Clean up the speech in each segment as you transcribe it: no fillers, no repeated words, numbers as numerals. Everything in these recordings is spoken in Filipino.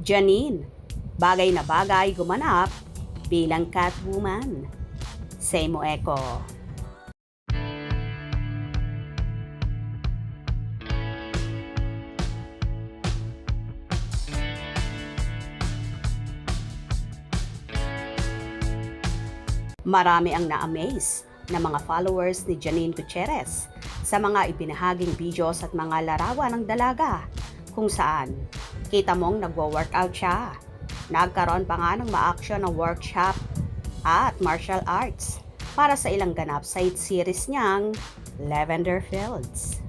Janine, bagay na bagay gumanap bilang Catwoman. Semo Echo. Marami ang na-amaze na mga followers ni Janine Gutierrez sa mga ibinahaging videos at mga larawan ng dalaga kung saan kita mong nagwo-workout siya. Nagkaroon pa nga ng ma-action ng workshop at martial arts para sa ilang ganap sa hit series niyang Lavender Fields.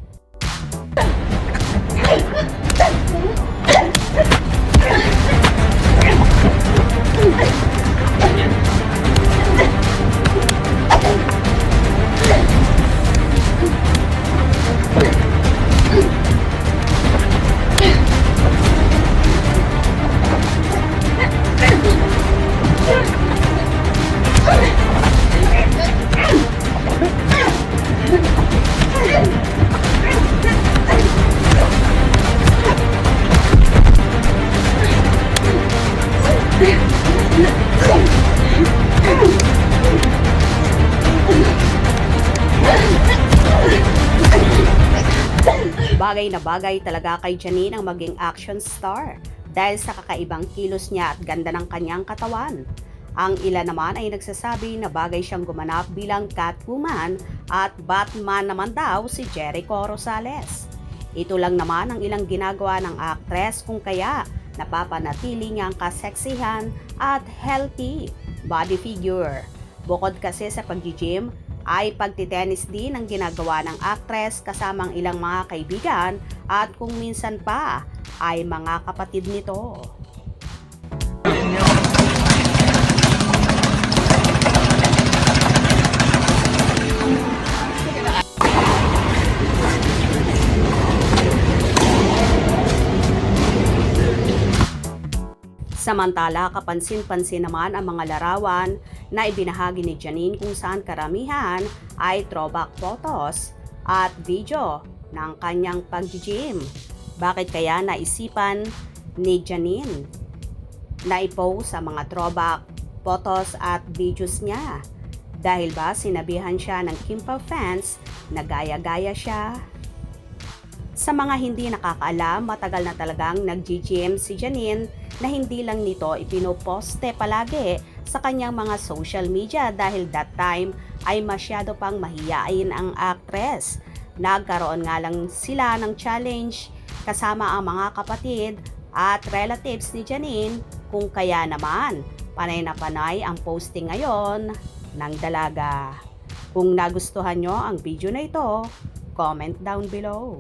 Bagay na bagay talaga kay Janine ang maging action star dahil sa kakaibang kilos niya at ganda ng kanyang katawan. Ang ilan naman ay nagsasabi na bagay siyang gumanap bilang Catwoman at Batman naman daw si Jericho Rosales. Ito lang naman ang ilang ginagawa ng actress kung kaya napapanatili niya ang kaseksihan at healthy body figure. Bukod kasi sa pag-gym, ay pagtitenis din ang ginagawa ng actress kasamang ilang mga kaibigan at kung minsan pa ay mga kapatid nito. Samantala, kapansin-pansin naman ang mga larawan na ibinahagi ni Janine kung saan karamihan ay throwback photos at video ng kanyang pag-gym. Bakit kaya naisipan ni Janine na i-post ang mga throwback photos at videos niya? Dahil ba sinabihan siya ng Kim Pao fans na gaya-gaya siya? Sa mga hindi nakakaalam, matagal na talagang nag-gym si Janine na hindi lang nito ipinoposte palagi sa kanyang mga social media dahil that time ay masyado pang mahiyain ang actress. Nagkaroon nga lang sila ng challenge kasama ang mga kapatid at relatives ni Janine kung kaya naman panay na panay ang posting ngayon ng dalaga. Kung nagustuhan nyo ang video na ito, comment down below.